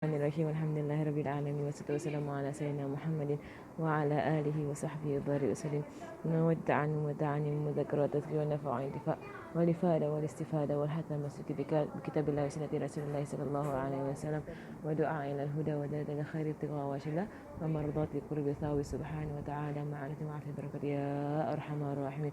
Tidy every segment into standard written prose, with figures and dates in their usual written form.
الرحمن الرحيم الحمد لله رب العالمين والصلاة والسلام على سيدنا محمد وعلى آله وصحبه وبارك وسلم مودعا مودعا مذكرا تذكيرا ونفع انتفاع والإفادة والاستفادة والحتى مسك بكتاب الله وسنة رسول الله صلى الله عليه وسلم ودعاء إلى الهدى وداد إلى خير ابتغاء وجهه ومرضات قرب ثاوي سبحانه وتعالى معرفة معرفة بركة يا أرحم الراحمين.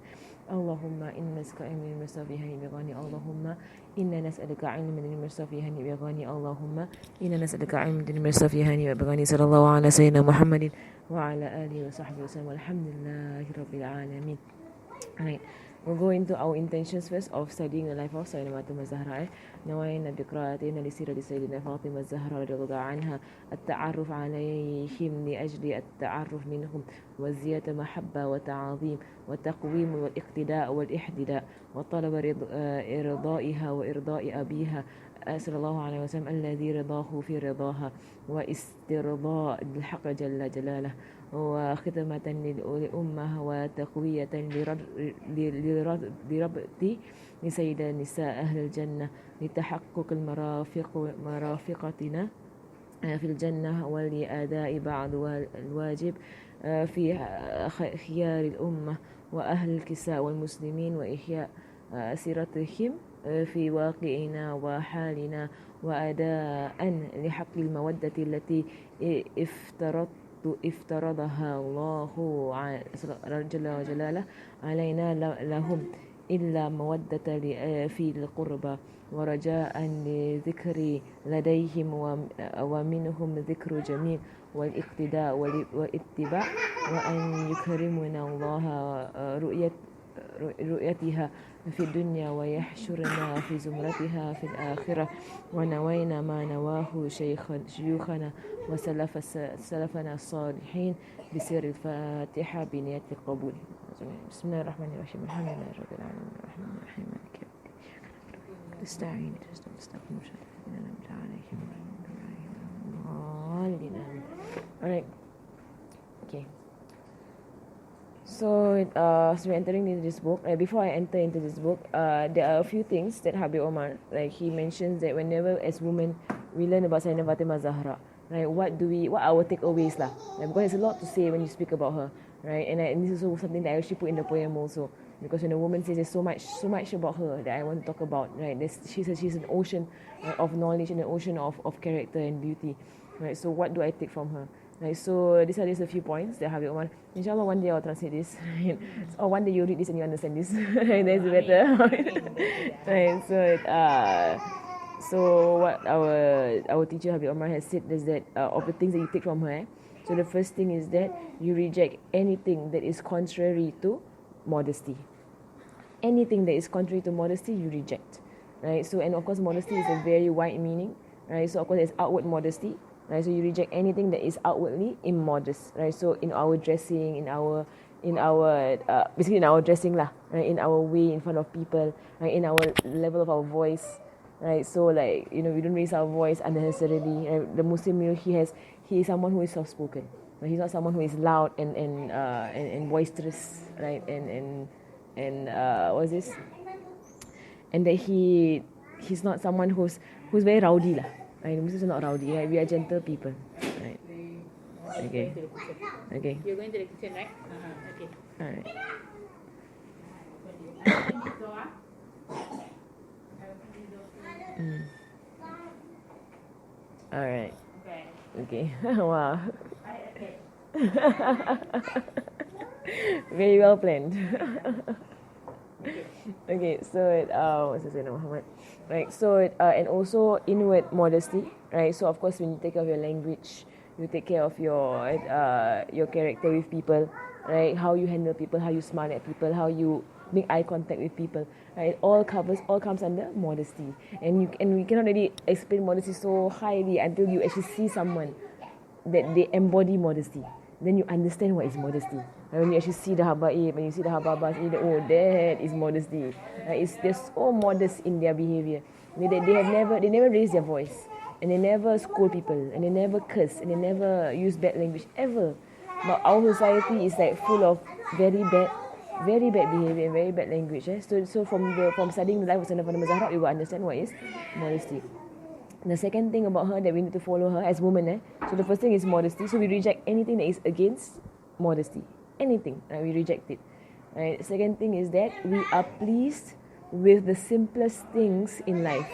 اللهم إنا نسألك علما ينفع فيه بغني. اللهم إنا نسألك علما ينفع فيه بغني. اللهم إنا نسألك علما ينفع فيه بغني. صلى الله على سيدنا محمد وعلى آله وصحبه وسلم. الحمد لله رب العالمين. Alright, we'll go into our intentions first of studying the life of Sayyidah Fatimah Azzahraa. نوينا بقراءتنا لسيرة سيدنا فاطمة الزهراء رضي الله عنها التعرف عليهم لأجل التعرف منهم وزيادة محبة وتعظيم وتقويم والاقتداء والاحتداء وطلب إرضائها وإرضاء أبيها صلى الله عليه وسلم الذي رضاه في رضاها واسترضاء الحق جل جلاله وختمة للأمة وتقوية لربط لسيد النساء أهل الجنة لتحقق مرافقتنا في الجنة ولأداء بعض الواجب في خيار الأمة وأهل الكساء والمسلمين وإحياء سيرتهم في واقعنا وحالنا وأداء لحق المودة التي افترضها الله جل وجلاله علينا لهم إلا مودة في القربى ورجاء لذكر لديهم ومنهم ذكر جميل والاقتداء والاتباع وأن يكرمنا الله رؤيتها في الدنيا ويحشرنا في زمرتها في الآخرة ونوينا ما نواه شيوخنا وسلفنا الصالحين بسر الفاتحة بنية القبول. بسم الله الرحمن الرحيم الحمد لله رب العالمين الرحمن الرحيم مالك يوم الدين نستعين نستغفر Alright, okay. So we're entering into this book. Before I enter into this book, there are a few things that Habib Omar, like he mentions that whenever as women we learn about Sayyidah Fatimah Azzahraa, right? What our takeaways lah? Because there's a lot to say when you speak about her, right? And this is also something that I actually put in the poem also, because when a woman says there's so much about her that I want to talk about, right? She's an ocean of knowledge and an ocean of character and beauty, right? So what do I take from her? Right, so these are just a few points that Habib Omar. Inshallah, one day I'll translate this, or one day you read this and you understand this. That's better. Right, so what our teacher Habib Omar has said is that of the things that you take from her. So the first thing is that you reject anything that is contrary to modesty. Anything that is contrary to modesty, you reject. Right. So and of course, modesty is a very wide meaning. Right. So of course, there's outward modesty. Right, so you reject anything that is outwardly immodest, right? So in our dressing, in our basically in our dressing lah, right? In our way in front of people, right? In our level of our voice, right? So like we don't raise our voice unnecessarily. Right? The Muslim, he is someone who is soft spoken. Right? He's not someone who is loud and boisterous, right? And what's this? And that he's not someone who's very rowdy lah. Right, Muslims are not rowdy, right? We are gentle people, right? Okay. Okay. You're going to the kitchen, right? Okay. Alright. Alright. Okay. Wow. Very well planned. Okay, so what's the saying, Muhammad? Right, so and also inward modesty, right? So of course, when you take care of your language, you take care of your character with people, right? How you handle people, how you smile at people, how you make eye contact with people, right? It all comes under modesty, and we cannot really explain modesty so highly until you actually see someone that they embody modesty. Then you understand what is modesty. And when you actually see the habaib, when you see the hababas, that is modesty. They're so modest in their behavior. They never raise their voice, and they never scold people, and they never curse, and they never use bad language ever. But our society is like full of very bad behavior and very bad language. So from studying the life of Sayyidah Fatimah Azzahraa, we will understand what is modesty. The second thing about her that we need to follow her as women, so the first thing is modesty. So we reject anything that is against modesty. Anything, right? We reject it. Right? Second thing is that we are pleased with the simplest things in life.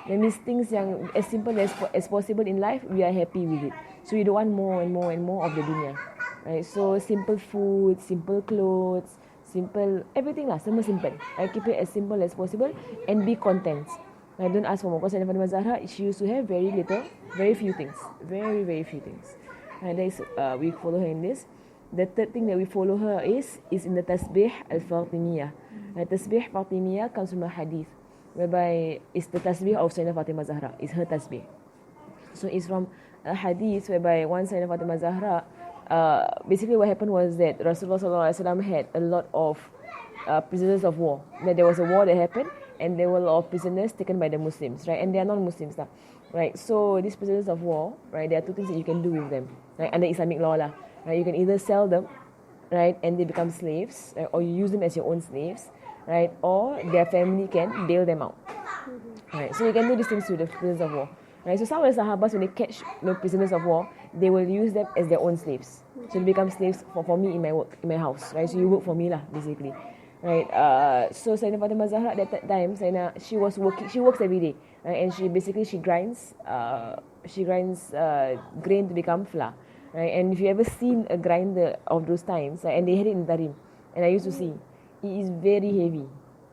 That means things yang as simple as possible in life, we are happy with it. So we don't want more and more and more of the dunya. Right? So simple food, simple clothes, simple everything lah, semua simple. Right? Keep it as simple as possible and be content. I don't ask for more. Because Minhaj Azzahraa, she used to have very little, very few things. Very, very few things. And that is, we follow her in this. The third thing that we follow her is in the Tasbih al-Fatimiyah. Tasbih Fatimiyah comes from a hadith, whereby it's the Tasbih of Sayyidah Fatimah Zahra. It's her Tasbih. So it's from a hadith whereby one Sayyidah Fatimah Zahra, basically what happened was that Rasulullah SAW had a lot of prisoners of war. That there was a war that happened, and there were a lot of prisoners taken by the Muslims, right? And they are non-Muslims, right? So these prisoners of war, right? There are two things that you can do with them, right? Under Islamic law, right? You can either sell them, right, and they become slaves, right? Or you use them as your own slaves, right? Or their family can bail them out, right? So you can do these things with the prisoners of war, right? So some of the Sahabas, when they catch prisoners of war, they will use them as their own slaves. So they become slaves for me in my work, in my house, right? So you work for me, basically. Right, so Sayyidah Fatimah Zahra at that time, she works every day, right? And she grinds grain to become flour, right? And if you ever seen a grinder of those times, right, and they had it in Tarim, and I used to see, it is very heavy.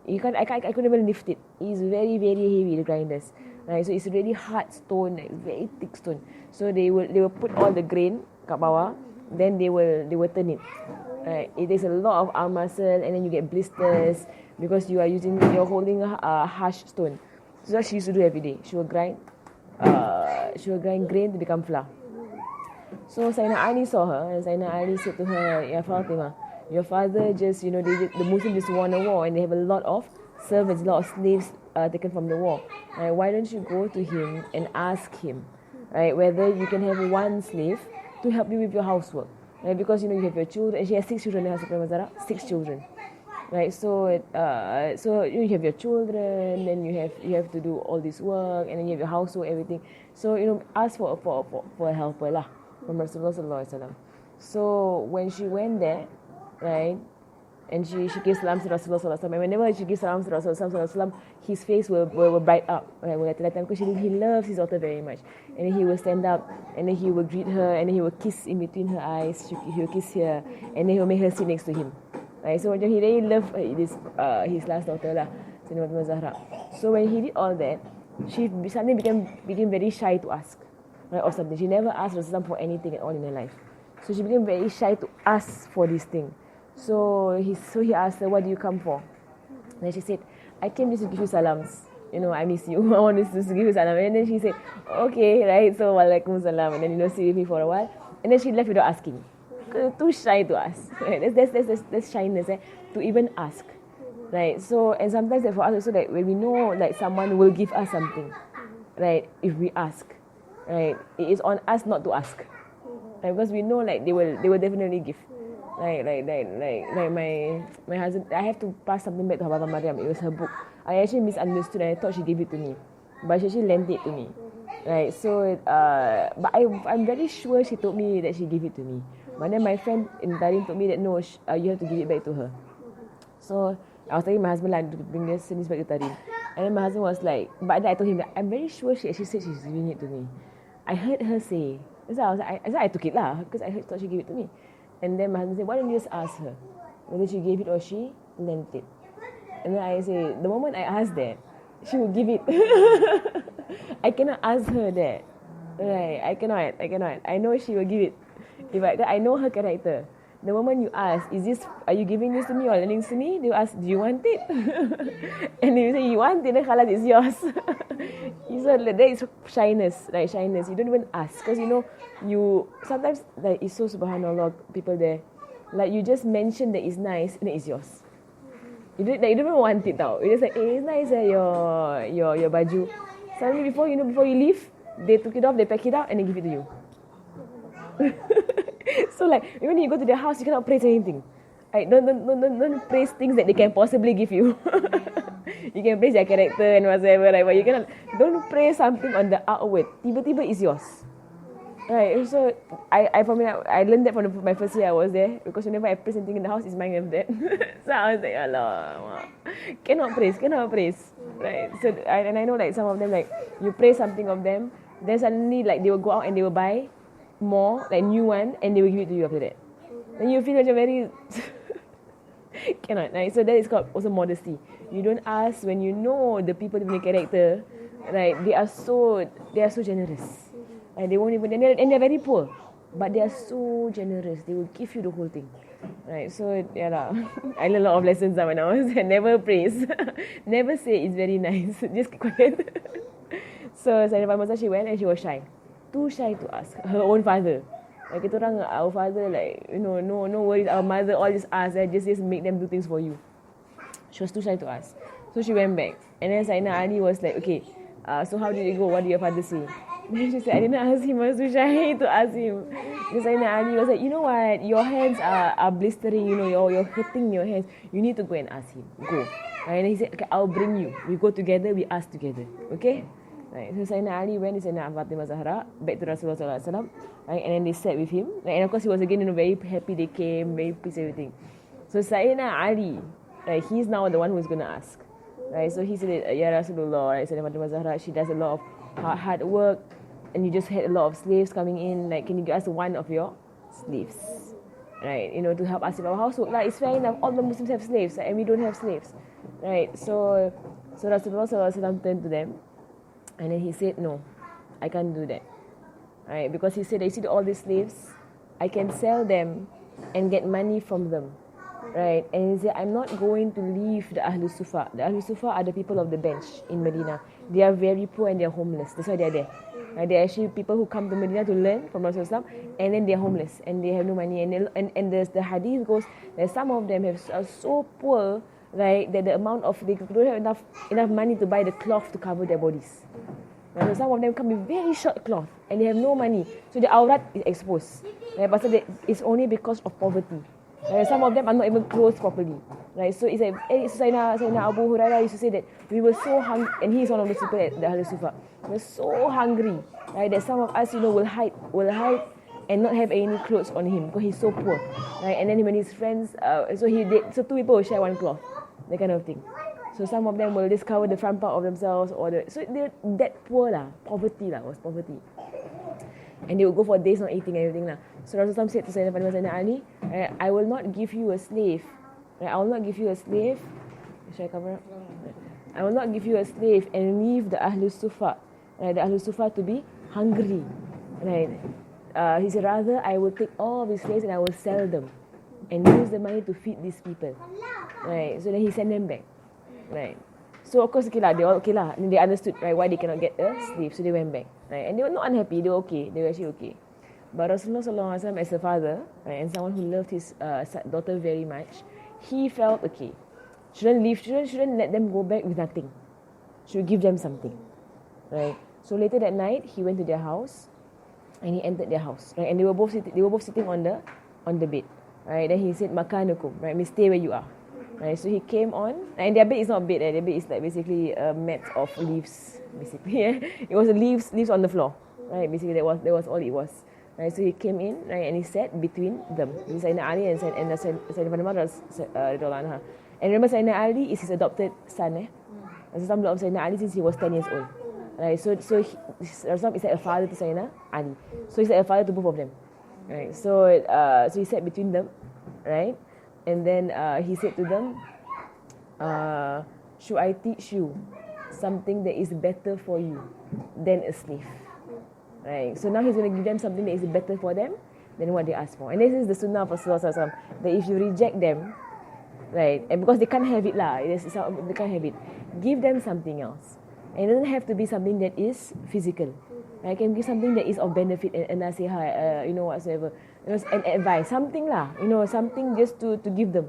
I couldn't even lift it. It is very, very heavy, the grinders, right? So it's really hard stone, like very thick stone. So they will put all the grain kat bawah, then they will turn it. Right. It takes a lot of arm muscle, and then you get blisters because you're holding a harsh stone. So that's what she used to do every day. She will grind grain to become flour. So Sayyidina Ali saw her, and Sayyidina Ali said to her, "Ya Fatima, your father just, the Muslims just won a war, and they have a lot of servants, a lot of slaves taken from the war. Right? Why don't you go to him and ask him, right, whether you can have one slave to help you with your housework?" Right, because you have your children, and she has 6 children. 6 children, right? So you have your children, then you have to do all this work, and then you have your housework, everything. So ask for a helper lah from Rasulullah Sallallahu Alaihi Wasallam. So when she went there, right, and she gives salam to Rasulullah Sallallahu Alaihi Wasallam, and whenever she gives salam to Rasulullah Sallallahu Alaihi Wasallam, his face will bright up, right? Because he loves his daughter very much, and then he will stand up, and then he will greet her, and then he will kiss in between her eyes. He will kiss here, and then he will make her sit next to him, right? So he really loved his last daughter lah, Sayyidah Fatimah Zahra. So when he did all that, she suddenly became very shy to ask, right, of something. She never asked Rasulullah for anything at all in her life. So she became very shy to ask for this thing. So he asked her, "What do you come for?" Then she said, "I came just to give you salams. I miss you. I want to give you salam." And then she said, "Okay, right, so walaikum salam." And then sit with me for a while. And then she left without asking. Too shy to ask. Right? That's shyness, to even ask. Right? So, and sometimes for us also, that when we know like someone will give us something, right, if we ask, right, it is on us not to ask. Right? Because we know like they will definitely give. Like my husband, I have to pass something back to Hababa Mariam. It was her book. I actually misunderstood, and I thought she gave it to me, but she actually lent it to me. Right, so but I'm very sure she told me that she gave it to me. But then my friend in Tarim told me that no, you have to give it back to her. So I was telling my husband like to bring this back to Tarim, and then my husband was like, but then I told him that I'm very sure she actually said she's giving it to me. I heard her say. So I took it lah, because I thought she gave it to me. And then my husband said, "Why don't you just ask her whether she gave it or she lent it?" And then I say, the moment I ask that, she will give it. I cannot ask her that. Right? I cannot. I know she will give it. I know her character. The moment you ask, are you giving this to me or lending this to me? They will ask, "Do you want it?" And if you say you want it, then khalas, it's yours. So that is shyness, right? Shyness. You don't even ask, because you sometimes like it's so subhanallah, people there, like you just mention that it's nice and it's yours. You don't even want it tau. You just like, "It's nice, your baju." Suddenly before you leave, they took it off, they pack it out, and they give it to you. So like when you go to their house, you cannot praise anything. Right? Don't praise things that they can possibly give you. You can praise their character and whatsoever, right? But you cannot, don't praise something on the outward. Tiba-tiba is yours. Right, so I learned that from my first year I was there, because whenever I praise something in the house, it's mine of that. So I was like, alamak, cannot praise, right? So and I know like some of them, like you praise something of them, then suddenly like they will go out and they will buy more, like new one, and they will give it to you after that. Then you feel like you're very cannot, right? So that is called also modesty. You don't ask when you know the people with the character, right? They are so generous. And they won't even, and they're very poor, but they are so generous. They will give you the whole thing, right? So yeah lah. I learned a lot of lessons when I was there. Never praise, never say it's very nice. Just keep quiet. So Sayyidina Fatimah, she went and she was shy, too shy to ask her own father. Like kita orang, our father, like no worries. Our mother all just ask, just make them do things for you. She was too shy to ask, so she went back. And then Sayyidina Ali was like, okay, so how did it go? What did your father say? Then she said, I didn't ask him, I was too shy to ask him. Then Sayyidina Ali was like, you know what, your hands are blistering, you're hurting your hands. You need to go and ask him. Go. And then he said, okay, I'll bring you. We go together, we ask together. Okay? Right. So Sayyidina Ali went to Sayyidina Minhaj Azzahraa, back to Rasulullah SAW, right? And then they sat with him. Right? And of course he was again very happy they came, very pleased, everything. So Sayyidina Ali, right, he's now the one who's going to ask. Right? So he said, Ya Rasulullah, right, Sayyidina Minhaj Azzahraa, she does a lot of hard work, and you just had a lot of slaves coming in, like, can you give us one of your slaves, right, to help us in our household. Like, it's fair enough, all the Muslims have slaves, and we don't have slaves, right? So Rasulullah SAW turned to them, and then he said, no, I can't do that, right? Because he said, you see all these slaves, I can sell them and get money from them, right? And he said, I'm not going to leave the Ahlul Sufa. The Ahlul Sufa are the people of the bench in Medina. They are very poor and they are homeless. That's why they are there. They're actually people who come to Medina to learn from Rasulullah, and then they're homeless and they have no money. And the hadith goes that some of them are so poor, right, that the amount of, they don't have enough money to buy the cloth to cover their bodies. Right? So some of them come with very short cloth and they have no money. So the aurat is exposed. Right? But it's only because of poverty. Right? Some of them are not even clothed properly. Right? So it's like, Sayyidina Abu Hurairah used to say that we were so hungry, and he is one of the people at the Ahlul Sufa. We were so hungry, right, that some of us, will hide and not have any clothes on him because he's so poor, right? And then when his friends, so two people will share one cloth, that kind of thing. So some of them will just cover the front part of themselves, so they're that poor lah, poverty. And they will go for days not eating everything lah. So Rasulullah said to Sayyidina Ali, I will not give you a slave. Right? I will not give you a slave. Should I cover up? I will not give you a slave and leave the Ahlul Sufa, right? The Ahlul Sufa to be hungry, right? He said, rather I will take all of his slaves and I will sell them and use the money to feed these people, right? So then he sent them back, right? So of course, okay lah, they all okay lah. And they understood, right, why they cannot get a slave, so they went back, right? And they were not unhappy, they were okay, they were actually okay. But Rasulullah SAW, as a father, right, and someone who loved his daughter very much, he felt, okay, shouldn't let them go back with nothing. Should give them something, right? So later that night, he went to their house, and he entered their house, right? And they were both sitting on the bed, right? Then he said, "Makanukum," right? Means stay where you are, right? So he came on, and their bed is not a bed, their bed is like basically a mat of leaves, basically. It was leaves on the floor, right? Basically that was all it was. Right, so he came in, right, and he sat between them, Sayyidina Ali and Sayyidina Fatimah. And remember, Sayyidina Ali is his adopted son. So some of Sayyidina Ali since he was 10 years old. Right, so Rasulullah is like a father to Sayyidina Ali. So he's like a father to both of them. Right, so he sat between them, right, and then he said to them, should I teach you something that is better for you than a slave? Right, so now he's going to give them something that is better for them than what they asked for. And this is the sunnah of Rasulullah, that if you reject them, right, and because they can't have it lah, they can't have it, give them something else. And it doesn't have to be something that is physical. I can give something that is of benefit and nasiha, whatsoever, and advice, something lah, something just to give them.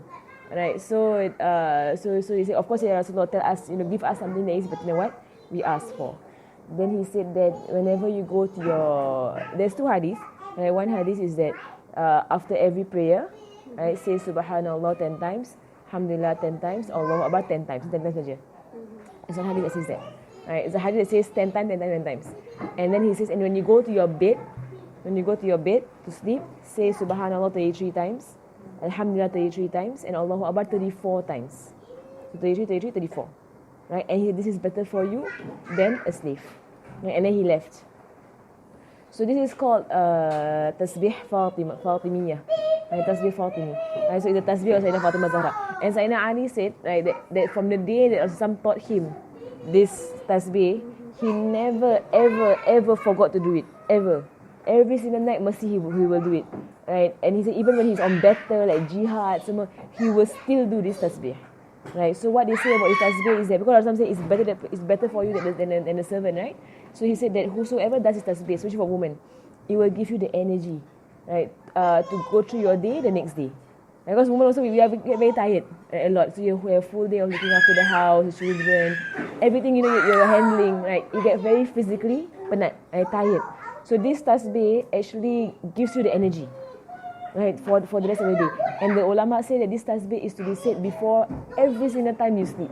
Right, so he said, of course, Rasulullah tell us, give us something that is better than what we asked for. Then he said that whenever you go to there's two hadiths. Right? One hadith is that after every prayer, right, say Subhanallah 10 times, Alhamdulillah 10 times, Allahu Akbar 10 times, 10 times saja. It's one hadith that says that. Right? It's a hadith that says 10 times, 10 times, 10 times. And then he says, and when you go to your bed to sleep, say Subhanallah 33 times, Alhamdulillah 33 times, and Allahu Akbar 34 times. So 33, 33, 34. Right? And this is better for you than a slave. Right? And then he left. So this is called Tasbih Fatimiyah. Right? Tasbih Fatimi. Right? So it's a tasbih of Sayyidina Fatimah Zahra. And Sayyidina Ali said, right, that from the day that Rasulullah taught him this tasbih, he never, ever forgot to do it. Ever. Every single night, he will do it. Right? And he said, even when he's on battle, like jihad, he will still do this tasbih. Right? So what they say about this tasbih is that, because some say it's better for you than a servant, right? So he said that whosoever does this tasbih, especially for women, it will give you the energy, right, to go through your day the next day. Because women also, we get very tired a lot. So you have a full day of looking after the house, the children, everything you're handling, right? You get very physically penat, tired. So this tasbih actually gives you the energy, right, for the rest of the day. And the ulama say that this tasbih is to be said before every single time you sleep.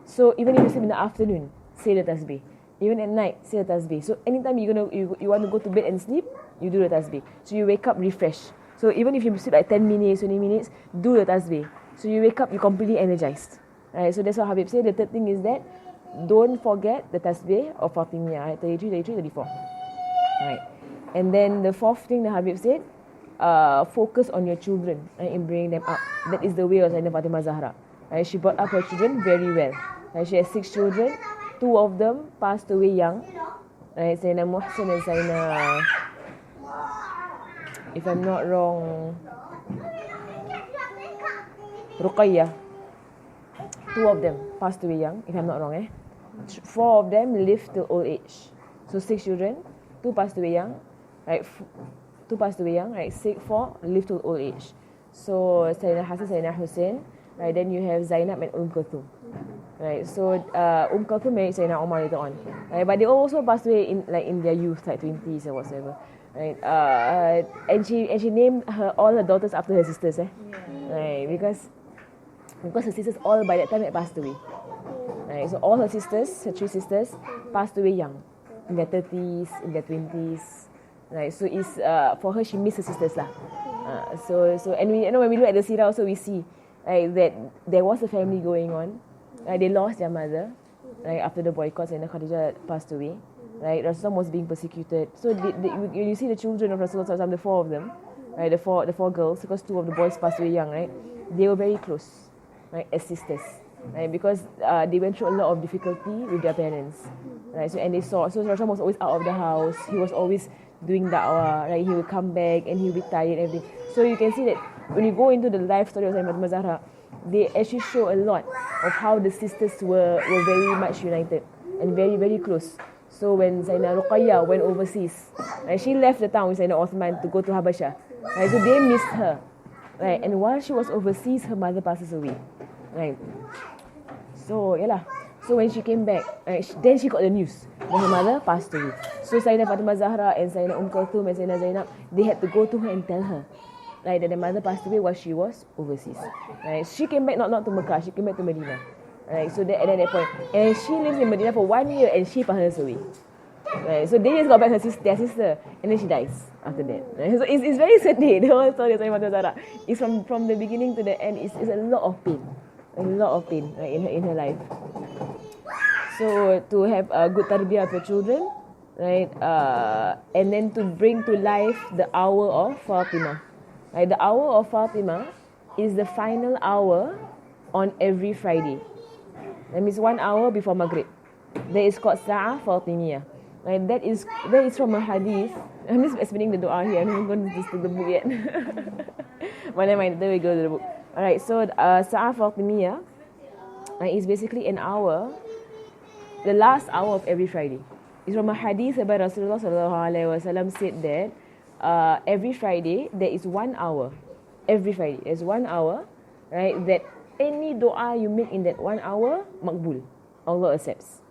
So even if you sleep in the afternoon, say the tasbih. Even at night, say the tasbih. So anytime you want to go to bed and sleep, you do the tasbih. So you wake up refreshed. So even if you sleep like 10 minutes, 20 minutes, do the tasbih. So you wake up, you're completely energized. Right? So that's what Habib said. The third thing is that don't forget the tasbih of Fatimiyah, right? 33, 33, 34. Right. And then the fourth thing the Habib said, focus on your children, right, in bringing them up. That is the way of Sayyidina Fatimah Zahra. Right? She brought up her children very well. Right? She has 6 children. 2 of them passed away young. Right? Sayyidina Muhsin and Sayyidina, if I'm not wrong, Ruqayyah. 2 of them passed away young, if I'm not wrong. 4 of them lived till old age. So 6 children, 2 passed away young, right? 2 passed away young, right? 4 lived till old age. So Sayyidina Hassan, Sayyidina Hussein, right? Then you have Zainab and Kulthum, right? So Kulthum married Sayyidina Umar later on, right? But they also passed away in their youth, like 20s or whatever, right? And she named all her daughters after her sisters, right? Because her sisters all by that time had passed away, right? So all her 3 sisters, passed away young, in their 30s, in their 20s, right? So it's for her, she missed her sisters lah. And we, when we look at the seerah also, we see, right, that there was a family going on. Right? They lost their mother, right, after the boycotts, and Khadijah passed away. Right? Rasulullah was being persecuted. So you see the children of Rasulullah, the 4 of them, right, the four girls, because 2 of the boys passed away young, right? They were very close, right, as sisters. Right, because they went through a lot of difficulty with their parents, right? So and they saw. So Rasulullah was always out of the house. He was always doing da'wah, right? He would come back and he would be tired and everything. So you can see that when you go into the life story of Sayyidina Fatimah Zahra, they actually show a lot of how the sisters were very much united and very, very close. So when Sayyidina Ruqayyah went overseas, right, she left the town with Sayyidina Uthman to go to Habasha, right? So they missed her, right? And while she was overseas, her mother passes away, right? So so when she came back, then she got the news that her mother passed away. So Sayyidina Fatimah Zahra and Sayyidina Kulthum and Sayyidina Zainab, they had to go to her and tell her, right, that the mother passed away while she was overseas. Right? She came back not to Mecca, she came back to Medina. Right? So at that point, and she lives in Medina for 1 year and she passes away. Right? So they just got back their sister, and then she dies after that. Right? So it's very sadly, the whole story of Sayyidina Fatimah Zahra. It's from the beginning to the end. It's a lot of pain. A lot of pain, right, in her life. So to have a good tarbiyah for children, right, and then to bring to life the hour of Fatimah. Right, the hour of Fatimah is the final hour on every Friday. That means 1 hour before Maghrib. That is called Sa'ah Fatimiyah. Right, that is from a hadith. I'm just explaining the dua here. I'm not going to the book yet. But never mind, then we go to the book. Alright, so Sa'ah Fatimiyah is basically an hour, the last hour of every Friday. It's from a hadith about Rasulullah SAW said that every Friday there is 1 hour. Every Friday there's 1 hour, right? That any dua you make in that 1 hour, makbul, Allah accepts.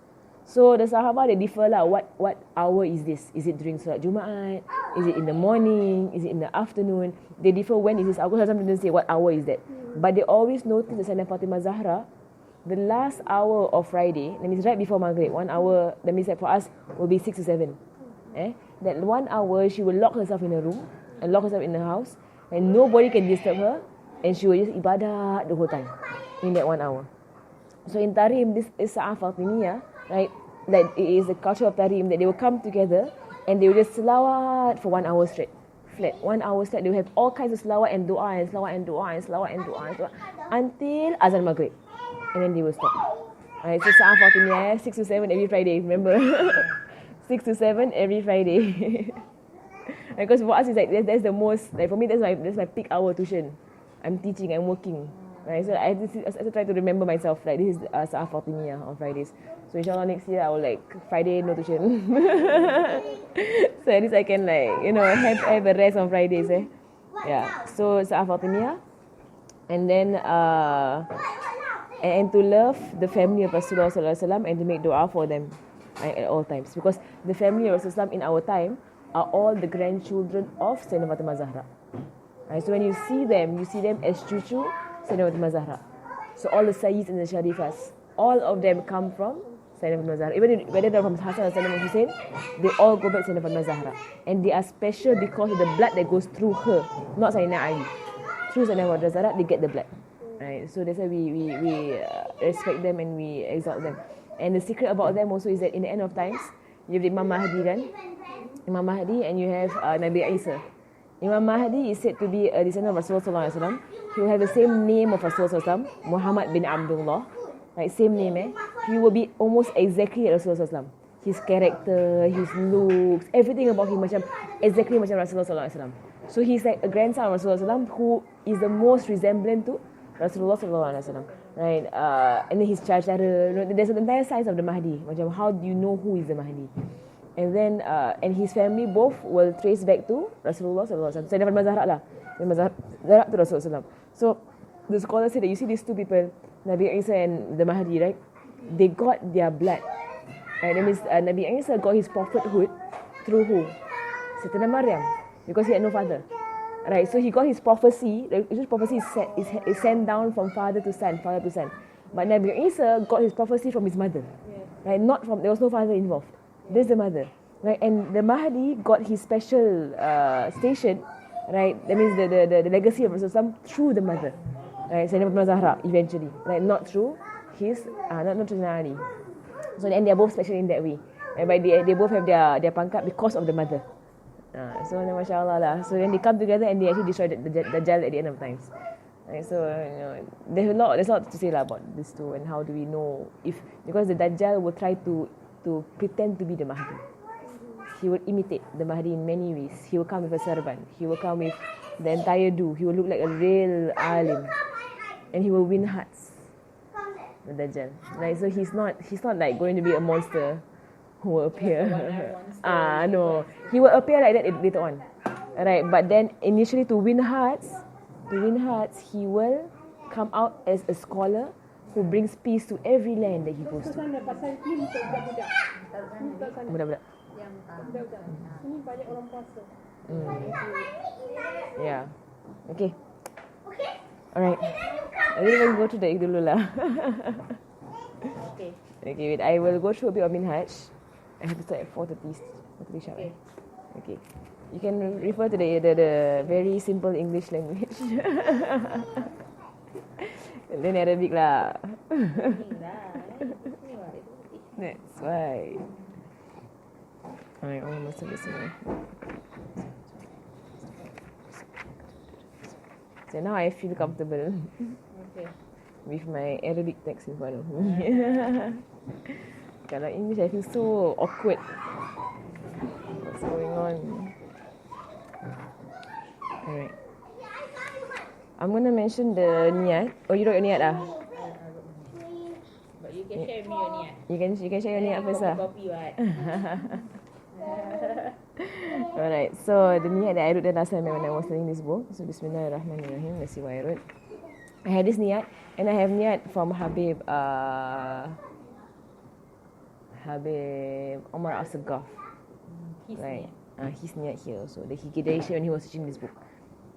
So the Sahaba, they differ lah. What hour is this? Is it during Salat Jumaat? Is it in the morning? Is it in the afternoon? They differ when is this hour. Sometimes they say what hour is that. But they always notice that Sayyidina Fatimah Zahra the last hour of Friday, that means right before Maghrib, 1 hour, that means that for us will be 6 to 7. That 1 hour, she will lock herself in a room and lock herself in the house, and nobody can disturb her, and she will just ibadah the whole time in that 1 hour. So in Tarim, this is Sa'ah Fatimiyah, right? That it is the culture of Tarim, that they will come together and they will just salawat for 1 hour straight. Flat. 1 hour straight, they will have all kinds of salawat and dua and salawat and dua and salawat and dua and dua until azan Maghrib. And then they will stop. Alright, so Sa'ah Fatimiyah, 6 to 7 every Friday, remember? 6 to 7 every Friday. Because for us, it's like, that's the most, like for me, that's my peak hour tuition. I'm teaching, I'm working. Right, so I have to try to remember myself, like this is Sa'ah Fatimiyah on Fridays. So inshallah next year I will like Friday no tuition. So at least I can like, have a rest on Fridays. Yeah. So Sa'ah Fatimiyah. And then and to love the family of Rasulullah Sallallahu Alaihi Wasallam and to make dua for them at all times. Because the family of Rasulullah in our time are all the grandchildren of Sayyidina Fatimah Zahra. Right, so when you see them as cucu Sayyidina Fatimah Zahra. So all the Sayyids and the Sharifas, all of them come from Sayyidina Fatimah Zahra. Even whether they're from Hassan or Sayyidina Hussein, they all go back to Sayyidina Fatimah Zahra. And they are special because of the blood that goes through her, not Sayyidina Ali. Through Sayyidina Fatimah Zahra, they get the blood. Right? So that's why we respect them and we exalt them. And the secret about them also is that in the end of times, you have Imam Mahdi kan? Imam Mahdi, and you have Nabi Isa. Imam Mahdi is said to be a descendant of Rasulullah SAW. He will have the same name of Rasulullah SAW, Muhammad bin Abdullah. Right, same name. He will be almost exactly like Rasulullah SAW. His character, his looks, everything about him exactly like Rasulullah SAW. So he's like a grandson of Rasulullah SAW who is the most resemblant to Rasulullah SAW. Right, and then his cara, there's an entire science of the Mahdi. How do you know who is the Mahdi? And then, and his family both will trace back to Rasulullah SAW. Sayyidina Fatimah Zahra lah. Fatimah Zahra to Rasulullah SAW. So, the scholars say that you see these two people, Nabi Isa and the Mahdi, right? They got their blood. Right? That means Nabi Isa got his prophethood through who? Sayyidina Maryam. Because he had no father. Right? So he got his prophecy. His prophecy is sent down from father to son. But Nabi Isa got his prophecy from his mother. Right? Not from, there was no father involved. There's the mother, right? And the Mahdi got his special station, right? That means the legacy of Rasulullah through the mother, right? Sayyidina Fatimah Zahra eventually, right? Not through his, not through Ali. So and they are both special in that way, right? But they both have their pangkat because of the mother. So mashallah lah. So then they come together and they actually destroy the Dajjal at the end of times. Right? So there's a lot to say about this too, and how do we know if, because the Dajjal will try to pretend to be the Mahdi. He will imitate the Mahdi in many ways. He will come with a serban. He will come with the entire do. He will look like a real alim. And he will win hearts. The Dajjal. Right? So he's not like going to be a monster who will appear. No. He will appear like that later on. Right? But then initially to win hearts, he will come out as a scholar who brings peace to every land that he goes to. Budak-budak. Yeah. Okay. Alright. I will go to the dulu lah. Okay. Okay, wait. I will go through a bit of Minhaj. I have to start at 4:30 sharp. Okay. You can refer to the very simple English language. Then Arabic lah. That's why. Alright, almost to listen. So now I feel comfortable. Okay. With my Arabic text in front of me. Kalau English, I feel so awkward. What's going on? Alright. I'm going to mention the niyat. Oh, you wrote your niyat lah? But you can share with me your niat. You can share your niyat first lah. Copy what? Alright, so the niyat that I wrote the last time when I was studying this book. So Bismillahirrahmanirrahim. Let's see what I wrote. I have this niyat, and I have niyat from Habib Omar Asghar. Right. His niyat here also. That he shared when he was teaching this book.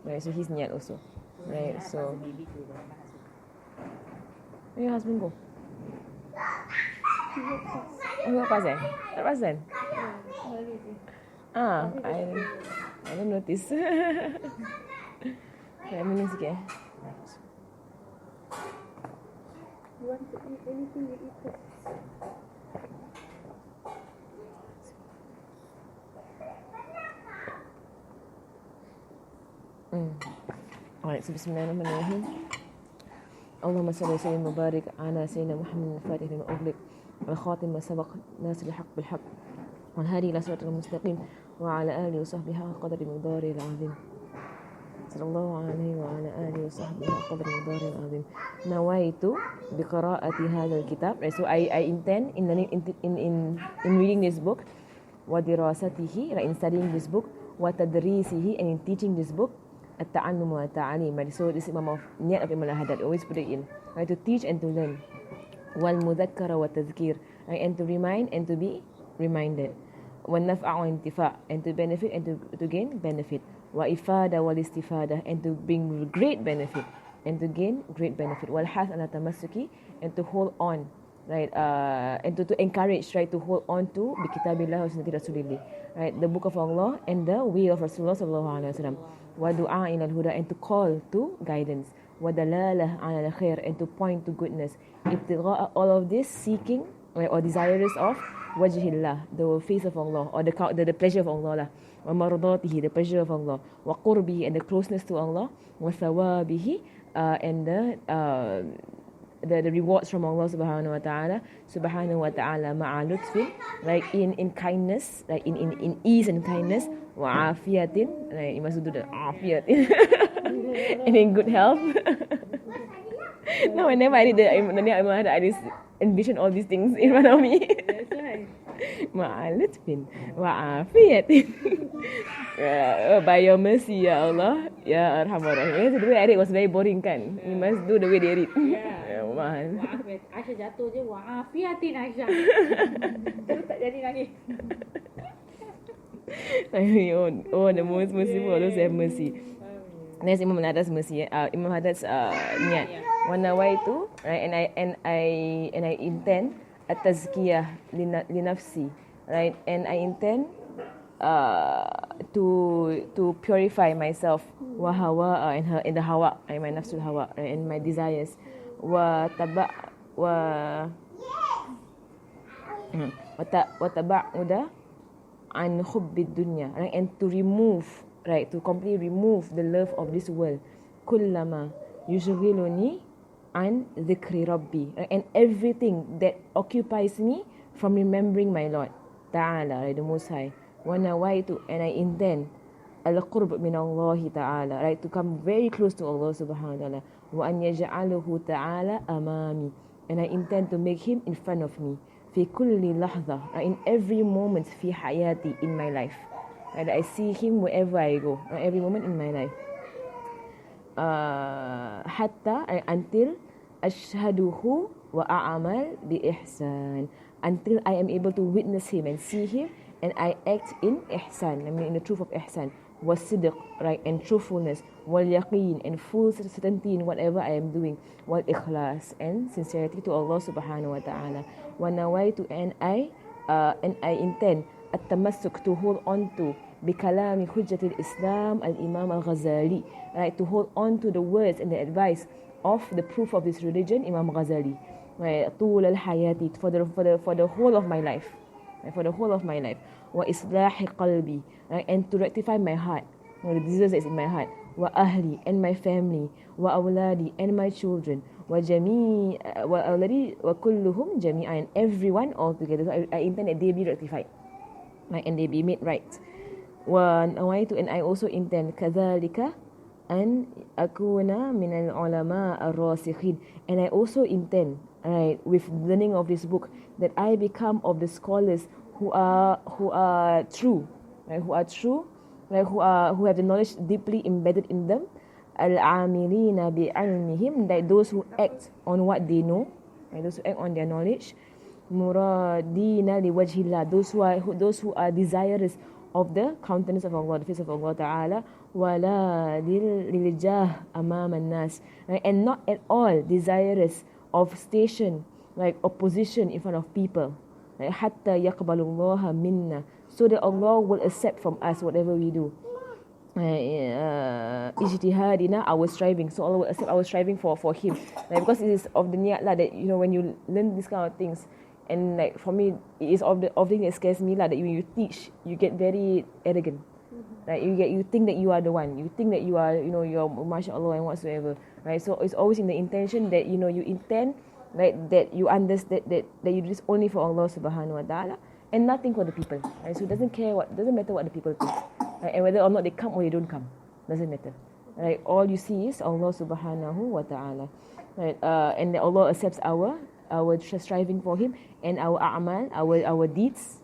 Right, so his niyat also. Right, so where your husband go? Oh, lepas tak perasan? I don't notice. Saya minum sikit You want to eat anything, you eat first. Alright, so bismillahirrahmanirrahim. اللهم صل وسلم وبارك على سيدنا محمد الفاتح لما أغلق والخاتم ما سبق ناصر الحق بالحق والهادي إلى صراط المستقيم وعلى آله وصحبه حق قدر مقداره العظيم صلى الله عليه وعلى آله وصحبه حق قدر مقداره العظيم. نويت بقراءة هذا الكتاب. Right, so I intend in reading this book ودراسته, right, in studying this book, وتدريسه, and in teaching this book, التعلم والتعليم. Right, so this is Imam of niat of Imam al-Haddad, always put it in, right, to teach and to learn. والمذكر والتذكير, right, and to remind and to be reminded. والنفع والانتفاع, and to benefit and to gain benefit. وإفادة والاستفادة, and to bring great benefit and to gain great benefit. والحث على تمسكي, and to hold on, right, and to encourage, right, to hold on to bikitabillah wa sunnati rasulillah, right, the book of Allah and the way of Rasulullah sallallahu alaihi wasallam. Wa ila al-huda, and to call to guidance. Wa dalalah ala al-khair, and to point to goodness. Ibtigha, all of this seeking, right, or desirous of wajhillah, the face of Allah, or the pleasure of Allah lah. Wa mardatihi, the pleasure of Allah. Wa qurbihi, and the closeness to Allah. Wa thawabihi, and the rewards from Allah subhanahu wa ta'ala ma'a lutfin, like in kindness, like in ease and kindness, wa afiyatin, like you must do the afiyatin, and in good health. Now whenever I read I just envision all these things in front of me. That's right. Ma'a lutfin wa afiyatin. By your mercy, ya Allah, ya Arhamar Rahim. The way I read was very boring kan. You must do the way they read. Yeah. Mahal. Aisyah jatuh je, wa'afiatin Aisyah. Terus tak jadi nangis. Oh, the most merciful, those who have mercy. Next, Imam Haddad's mercy. Imam Haddad's niat. Wa nawaitu, right, and I intend at-tazkiyah li nafsi, right, and I intend to purify myself, wa hawa, and the hawa, right, my nafsul hawa, right, and my desires. Wa tabauda an hubbid dunya, right, and to remove, right, to completely remove the love of this world. Kullama yushghiluni an dhikri rabbi, right, and everything that occupies me from remembering my Lord Ta'ala, right, the Most High. Wa nawaitu, and I intend al-qurb min Allah Ta'ala, right, to come very close to Allah subhanahu wa ta'ala. Wa an yaj'aluhu ta'ala amami, and I intend to make him in front of me. Fi kulli lahza, right, in every moment, fi hayati, in my life, right, I see him wherever I go, right, every moment in my life. Hatta, until ashhaduhu wa a'amal bi ihsan, until I am able to witness him and see him, and I act in ihsan, I mean in the truth of ihsan, was sidq, right, and truthfulness, wal yaqeen, and full certainty in whatever I am doing, wal ikhlas, and sincerity to Allah subhanahu wa ta'ala. Wa nawaitu, and I intend at-tamassuk, to hold on to bikalami hujjatil Islam al-Imam al-Ghazali, right, to hold on to the words and the advice of the proof of this religion, Imam Ghazali, right, tul al-hayati, for the whole of my life, right, for the whole of my life. Wa islahi qalbi, right, and to rectify my heart, the disease that is in my heart. Wa ahli, and my family. Wa awladi, and my children. Wa awladi wa kulluhum jami'an, and everyone all together. So I intend that they be rectified, right, and they be made right. Wa nawaitu, and I also intend kadhalika an akuna min al-ulama ar-rasikhin, and I also intend, right, with learning of this book, that I become of the scholars who are true, right, who are true, right, who have the knowledge deeply embedded in them. Al-amilina bi-ilmihim, like those who act on what they know, right, those who act on their knowledge. Muradina li wajhillah, those who are desirous of the countenance of Allah, the face of Allah Ta'ala. Wala liljah amam an-nas, right, and not at all desirous of station like opposition in front of people, like hatta yaqbalullaha minna, so that Allah will accept from us whatever we do. Ijtihadina, our striving, so Allah will accept our striving for him, like, because it is of the niyat lah, that when you learn these kind of things, and like for me it is of the thing that scares me lah, that when you teach you get very arrogant, right? You think that you are the one, you think that you are you're mashallah and whatsoever, right? So it's always in the intention that you intend, right, that you understand that you do this only for Allah subhanahu wa ta'ala and nothing for the people, right? So it doesn't matter what the people think, right? And whether or not they come or they don't come, doesn't matter, right? All you see is Allah subhanahu wa ta'ala, right? And that Allah accepts our striving for him and our a'mal, our deeds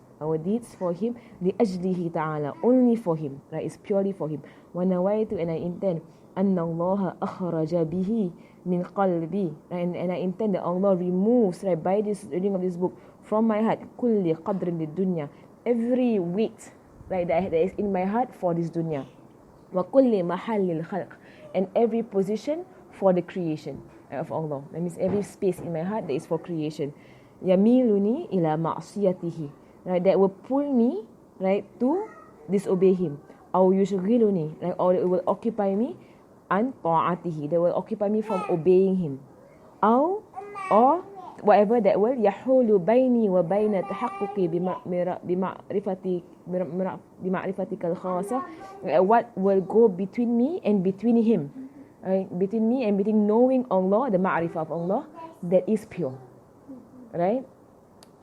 for him, li ajlihi ta'ala, only for him, right? It's purely for him. Wa nawaitu, and I intend, anna Allah akhraja bihi min qalbi, and I intend that Allah removes, right, by this reading of this book from my heart, kulli qadrin lid dunya, every weight, right, that is in my heart for this dunya, wa kulli mahallil khalq, and every position for the creation of Allah. That means every space in my heart that is for creation. Yamiluni ila ma'siyatihi, right, that will pull me, right, to disobey him. Aw yushghiluni, right, or it will occupy me an ta'atihi, that will occupy me from obeying him. Or whatever that will yahulu baini wa baina tahaqquqi bima'rifatika al-khasa, what will go between me and between him, right? Between me and between knowing Allah, the ma'rifah of Allah that is pure, right?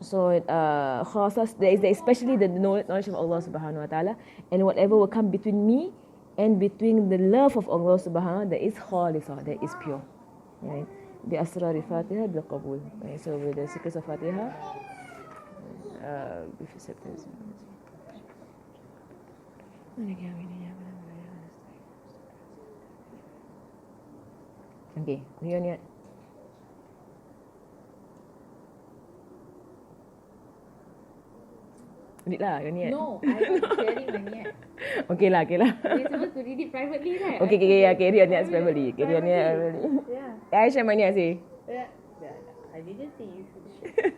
So khasas, there is especially the knowledge of Allah subhanahu wa ta'ala, and whatever will come between me and between the love of Allah subhanahu wa ta'ala, that is khalisah, that is pure, right? Bi asrari Fatiha bil qabul, right? So with the secrets of Fatiha, with acceptance. Okay, niat. Read lah, your niat. No, I'm not sharing my niat. Okay lah. You're supposed to read it privately, right? Okay, read your niat privately. Okay, read your niat privately. Yeah. I share my niat sih. Yeah. I didn't say you should share.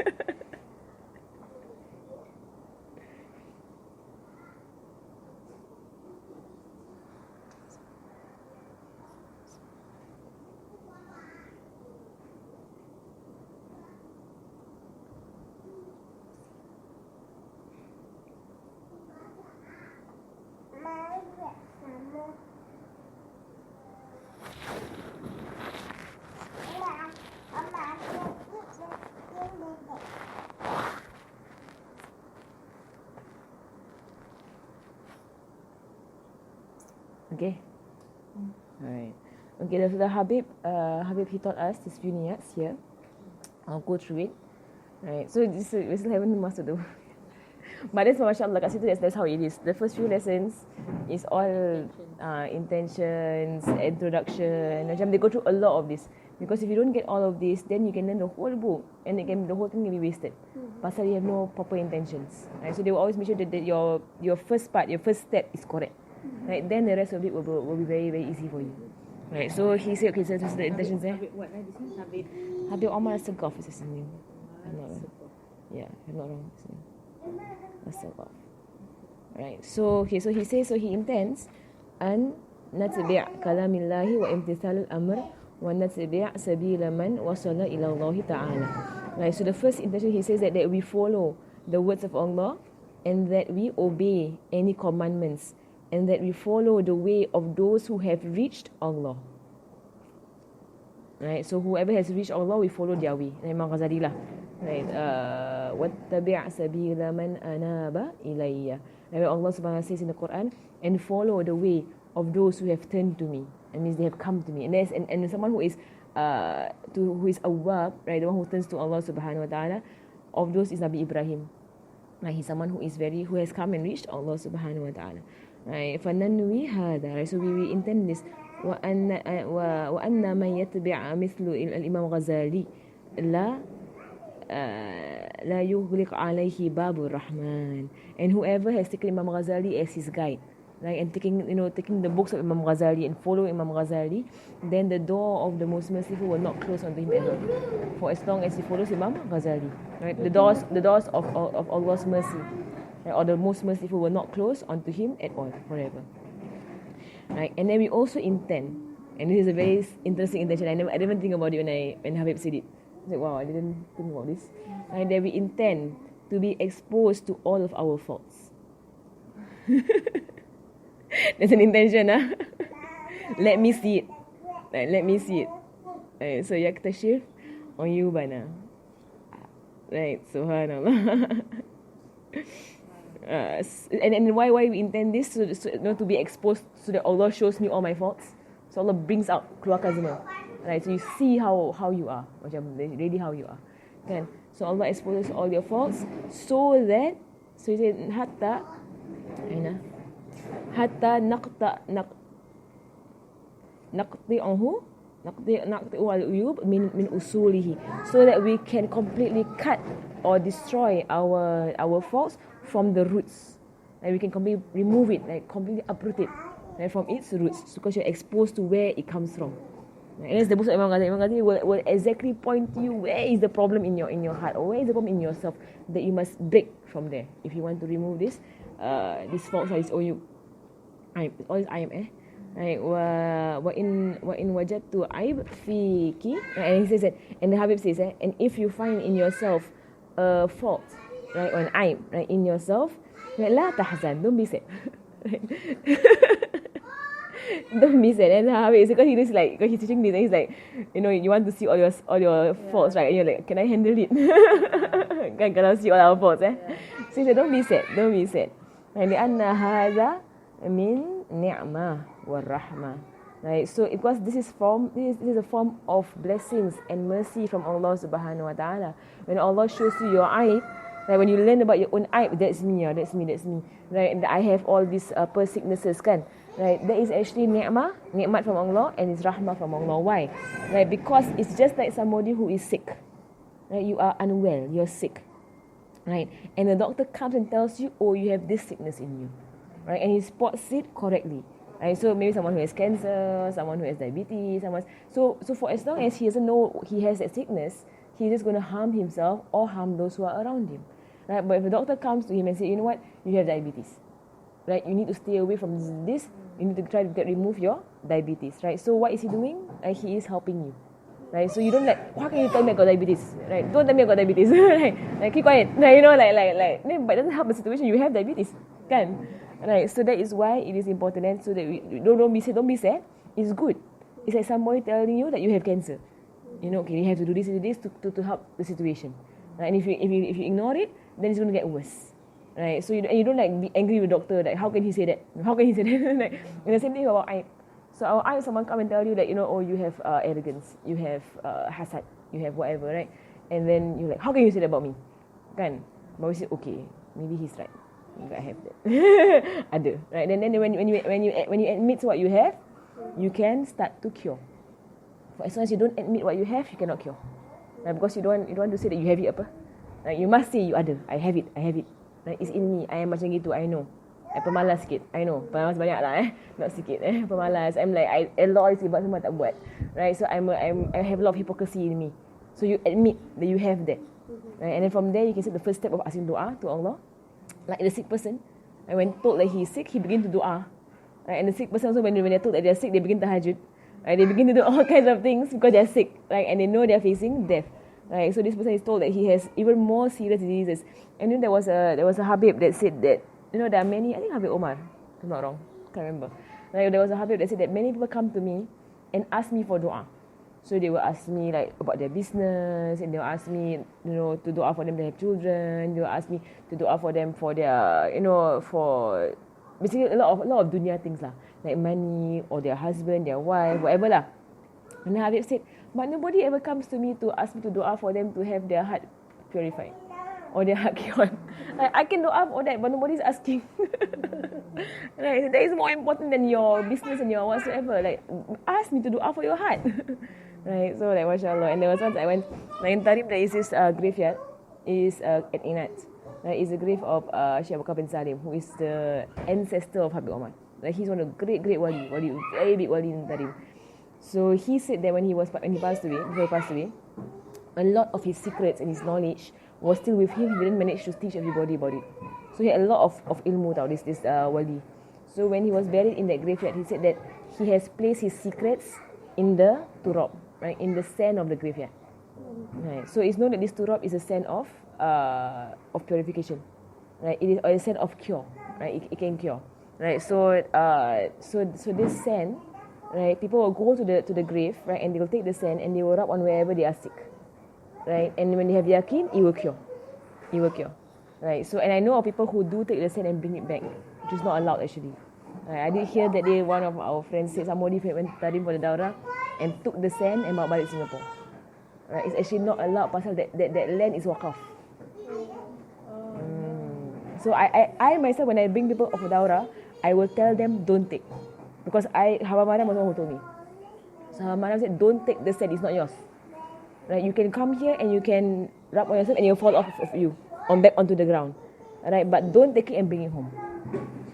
Okay. Alright. Okay, so the Habib, he taught us these few niyats here. I'll go through it. Right. So this we still haven't much to do. But that's mashallah, kat situ that's how it is. The first few lessons is all intentions, introduction. Macam they go through a lot of this. Because if you don't get all of this, then you can learn the whole book and the whole thing can be wasted. Pasal you have no proper intentions. Right? So they will always make sure that your first part, your first step is correct. Right? Then the rest of it will be very, very easy for you. Right? So he said, okay, so this is the intentions there. Habib, what? This is Habib Omar Asghar is his name. I'm not wrong. Yeah, I'm not wrong. Asghar. Right. So okay, so he says, so he intends an natbi' kalamillahi wa imtithal al-amr wa natbi' sabila man wasala ila Allah ta'ala. Right. So the first intention he says that we follow the words of Allah and that we obey any commandments and that we follow the way of those who have reached Allah. Right, so whoever has reached Allah, we follow their way. Imam Ghazali lah. Right, وَاتَّبِعْ سَبِيلَ مَنْ أَنَابَ إِلَيَّ. Right, Allah subhanahu wa ta'ala says in the Quran, and follow the way of those who have turned to me. That means they have come to me. And and someone who is awwab, right, the one who turns to Allah subhanahu wa ta'ala, of those is Nabi Ibrahim. Right, he's someone who has come and reached Allah subhanahu wa ta'ala. Right, فَنَنْوِي هَذَا. Right, so we intend this. وأن من يتبع مثل الإمام غزالي لا يغلق عليه باب الرحمن. And whoever has taken Imam Ghazali as his guide, right, and taking the books of Imam Ghazali and follow Imam Ghazali, then the door of the most merciful will not close onto him ever, for as long as he follows Imam Ghazali, right? The doors of Allah's mercy, right, or the most merciful will not close onto him at all forever, right? And then we also intend, and this is a very interesting intention. I didn't even think about it when Habib said it. I was like, wow, I didn't think about this. And that we intend to be exposed to all of our faults. That's an intention, huh? Let me see it. Right, let me see it. Right, so yaktashif uyubana. Right, subhanallah. And why we intend this? So to be exposed, so that Allah shows me all my faults. So Allah brings out keluarkan semua. Right, so you see how you are, macam really how you are, kan? So Allah exposes all your faults, so he said hatta naqti'uhu al-uyub min usulihi, so that we can completely cut or destroy our faults from the roots. Like we can completely remove it, like completely uproot it, like from its roots, because you're exposed to where it comes from. And that's the book of Imam Ghazali. Imam Ghazali will exactly point to you where is the problem in your heart, or where is the problem in yourself, that you must break from there if you want to remove this faults or this uyub. It's always ayam, right? Wa in wajadtu aib fiki, and he says that, and the Habib says, and if you find in yourself a fault, right, or an aib, right, in yourself, la tahzan, don't be sad. Don't be sad. And Habib, because he is like, because he's teaching this, and he's like, you want to see all your faults, right? And you're like, can I handle it? Kan kalau see all our faults, So he said, don't be sad. And li'anna hadha min ni'mah wa rahmah. Right, so because this is a form of blessings and mercy from Allah subhanahu wa ta'ala. When Allah shows you your aib, right, when you learn about your own aib, that's me, right, and I have all these sicknesses, kan, right, that is actually ni'mat from Allah, and it's rahmah from Allah. Why? Right, because it's just like somebody who is sick, right, you are unwell, you're sick, right, and the doctor comes and tells you, oh, you have this sickness in you, right, and he spots it correctly. Right, so maybe someone who has cancer, someone who has diabetes, so for as long as he doesn't know he has that sickness, he's just going to harm himself or harm those who are around him. Right? But if the doctor comes to him and says, you know what, you have diabetes, right? You need to stay away from this. You need to try to remove your diabetes, right? So what is he doing? He is helping you, right? So you don't like, how can you tell me I got diabetes, right? Don't tell me I got diabetes, right? Like keep quiet, like, but it doesn't help the situation. You have diabetes, kan? Right, so that is why it is important, and so that we don't be sad. It's good. It's like somebody telling you that you have cancer. Okay, you have to do this to help the situation. Right? And if you ignore it, then it's going to get worse. Right? So you don't like be angry with the doctor. Like, how can he say that? Like, and the same thing about aib. So our aib, someone come and tell you that oh, you have arrogance, you have hasad, you have whatever, right? And then you're like, how can you say that about me? Kan? But we say, okay, maybe he's right. I have that. Ada, right? And then when you admit what you have, you can start to cure. For as long as you don't admit what you have, you cannot cure. Right? Because you don't want to say that you have it apa. Right? You must say you ada. I have it. Right? It's in me. I am macam gitu. I know. I pemalas sikit. I know. Pemalas banyak lah. Not sikit. Pemalas. I'm like a lot is sebab semua tak buat. Right? So I have a lot of hypocrisy in me. So you admit that you have that. Right? And then from there you can say the first step of asking dua to Allah. Like the sick person, and when told that he is sick, he begin to dua. Right? And the sick person also, when they're told that they're sick, they begin to tahajjud. Right? They begin to do all kinds of things because they're sick, right? And they know they're facing death. Right? So this person is told that he has even more serious diseases. And then there was a Habib that said that there are many. I think Habib Omar, if I'm not wrong, can't remember. Right? There was a Habib that said that many people come to me and ask me for dua. So they will ask me like about their business, and they will ask me, to dua for them to have children. They will ask me to dua for them for their, for basically a lot of dunya things lah, like money or their husband, their wife, whatever lah. And then Habib said, but nobody ever comes to me to ask me to dua for them to have their heart purified or their heart cured. I can dua for that, but nobody's asking. Right, that is more important than your business and your whatsoever. Like, ask me to dua for your heart. Right, so like mashallah. And there was once I went, like in Tarim, there is this graveyard, is at Inat. Right, it's the grave of Syekh Abu Bakar bin Salim, who is the ancestor of Habib Omar. Like he's one of the great wali, very big wali in Tarim. So he said that when he passed away, before he passed away, a lot of his secrets and his knowledge was still with him. He didn't manage to teach everybody about it. So he had a lot of ilmu tau, this wali. So when he was buried in that graveyard, he said that he has placed his secrets in the turab, right, in the sand of the graveyard. Right. So it's known that this turab is a sand of purification, right? It is a sand of cure, right? It can cure, right? So this sand, right? People will go to the grave, right, and they will take the sand and they will rub on wherever they are sick, right? And when they have yakin, it will cure, right? So and I know of people who do take the sand and bring it back, which is not allowed actually. Right? I did hear that day one of our friends said somebody went Tarim for the daurah and took the sand and bawa balik Singapore. Right? It's actually not allowed pasal that land is wakaf. So I myself, when I bring people of daurah, I will tell them don't take, because Haba Mariam was the one who told me. So Haba Mariam said don't take the sand, it's not yours. Right? You can come here and you can rub on yourself and it will fall off of you back onto the ground. Right? But don't take it and bring it home.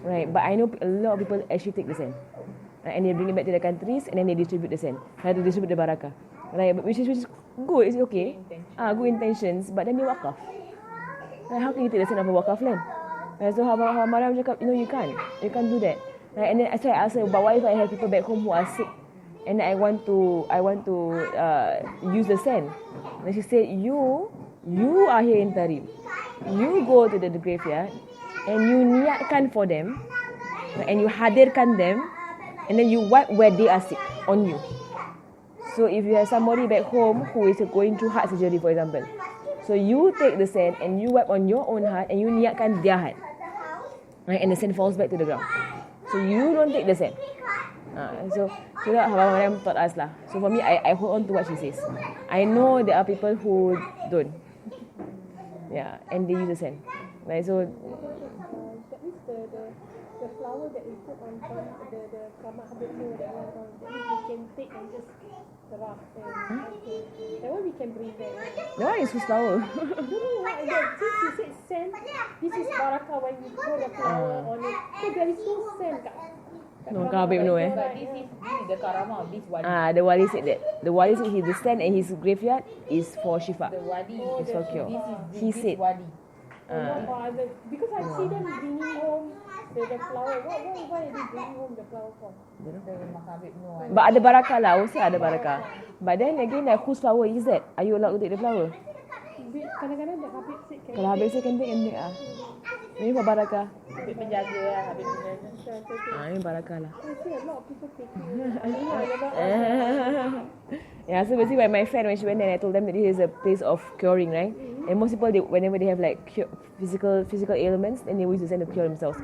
Right? But I know a lot of people actually take the sand, right? And they bring it back to their countries and then they distribute the sand, right, to distribute the barakah, right? But which is good, it's okay. Good intentions, but then they wakaf. Right? How can you take the sand of a wakaf land? Right? So Haba Mariam cakap, you can't do that. Right? And then I asked her, but what if I have people back home who are sick and I want to use the sand? And she said, you are here in Tarim. You go to the graveyard and you niatkan for them, and you hadirkan them, and then you wipe where they are sick on you. So if you have somebody back home who is going through heart surgery, for example, so you take the sand and you wipe on your own heart and you niatkan their heart, right? And the sand falls back to the ground. So you don't take the sand. So that Haba Mariam taught us lah. So for me, I hold on to what she says. I know there are people who don't. Yeah, and they use the sand. Right, so that means the flower that we put on top, the Kama Habib Noor, that one, that means we can take and just rub and okay. That one we can bring back. That one is whose flower? No, since you said sand, this is barakah when you throw the flower on it. So there is no sand kat no, Kama Habib Noor. But this is the karamah of this wali. The wali said that. The wali said the sand in his graveyard is for shifa. The wali is for cure. He said wali. Because I see them bringing home the flower. Why are they bringing home the flower for? The Mahabib Noor. But ada barakah lah. Also ada barakah. But then again, like, whose flower is that? Are you allowed to take the flower? Kadang-kadang the Habib said can. Kalau Habib said can take ah. Ini for barakah. Habib menjaga lah. Habib menjaga. Ini barakah lah. I see a lot of people taking it. Yeah, so basically when my friend, when she went there, I told them that this is a place of curing, right? And most people, whenever they have like physical ailments, then they always use the sand to cure themselves.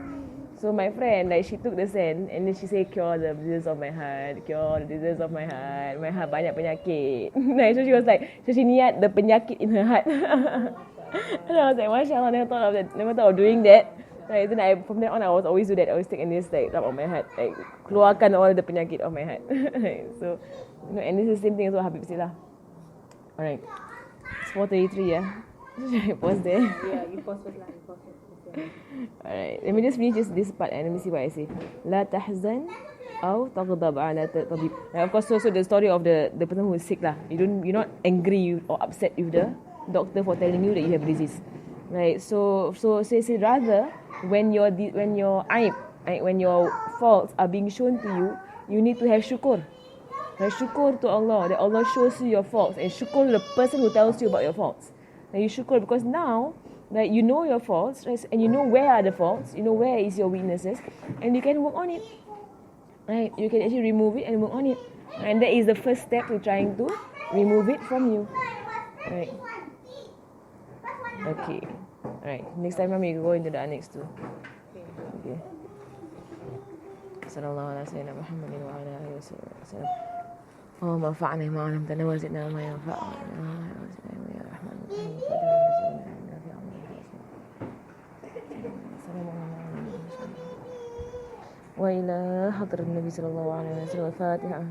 So my friend, like, she took the sand and then she said, cure the disease of my heart, cure the disease of my heart banyak penyakit. So she was like, so she niat the penyakit in her heart. And I was like, Masya Allah, never thought of doing that. Right, then from then on, I was always do that. I always take and this like rub on my heart, like keluarkan all the penyakit of my heart. So, and this is the same thing as what Habib said lah. Alright, it's 4:33 yeah. Should I pause there? Yeah, you pause first lah. Alright, let me just finish this part and let me see what I say. La tahzan aw taghdab ala tabib. Of course, so the story of the person who is sick lah. You're not angry or upset with the doctor for telling you that you have disease. Right, so say rather when your aib, right, when your faults are being shown to you, you need to have syukur. Right, syukur to Allah that Allah shows you your faults, and syukur to the person who tells you about your faults. And you syukur because now, right, you know your faults, right, and you know where are the faults, you know where is your weaknesses, and you can work on it. Right, you can actually remove it and work on it, and that is the first step to trying to remove it from you. Right. Okay. Alright. Next time we go into the annex too. Okay. Sallallahu alaihi wasallam Muhammadin wa ala alihi wasallam. اللهم انفعنا بما علمتنا وزدنا ما ينفعنا يا رحمن الرحيم. وإلى حضرة النبي صلى الله عليه وسلم الفاتحة.